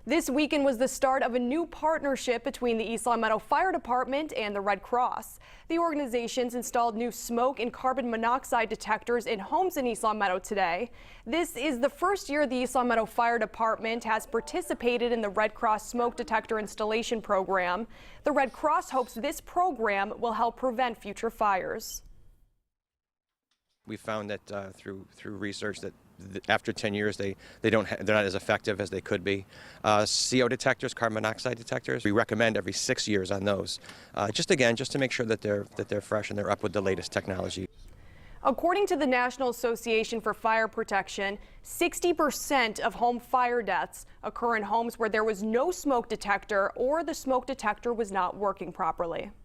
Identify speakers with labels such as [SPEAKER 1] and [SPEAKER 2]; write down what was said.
[SPEAKER 1] This weekend was the start of a new partnership between the East Longmeadow Fire Department and the Red Cross. The organizations installed new smoke and carbon monoxide detectors in homes in East Longmeadow today. This is the first year the East Longmeadow Fire Department has participated in the Red Cross smoke detector installation program. The Red Cross hopes this program will help prevent future fires.
[SPEAKER 2] We found that through research that after 10 years they're not as effective as they could be. CO detectors, carbon monoxide detectors, we recommend every 6 years on those. Just to make sure that they're fresh and they're up with the latest technology.
[SPEAKER 1] According to the National Association for Fire Protection, 60% of home fire deaths occur in homes where there was no smoke detector or the smoke detector was not working properly.